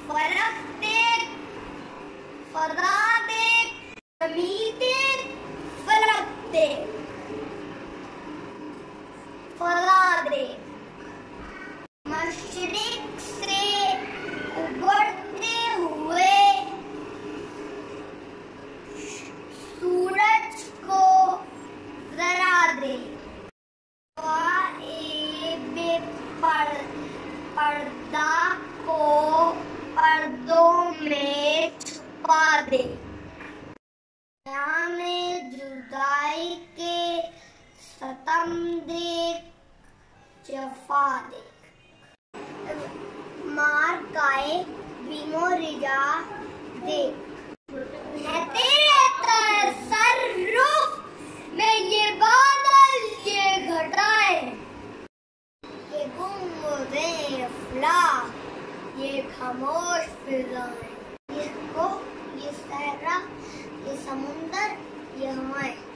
फर्क देख, फजा देख, ज़मीं देख, फलक देख, फजा देख। मशरिक से उभरते हुए सूरज को जरा देख, पर्दा को पर्दों में छुपा दे। में जुदाई के सतम देख, जफा देख, मार काए बीमो रिजा देख। तेरे तसर्रुफ में ये बादल, ये घटाएं, ये गुंबदे अफलाक, ये खामोश फिजाएं, ये कोह, ये सहरा, ये समुंदर, ये हवाएं।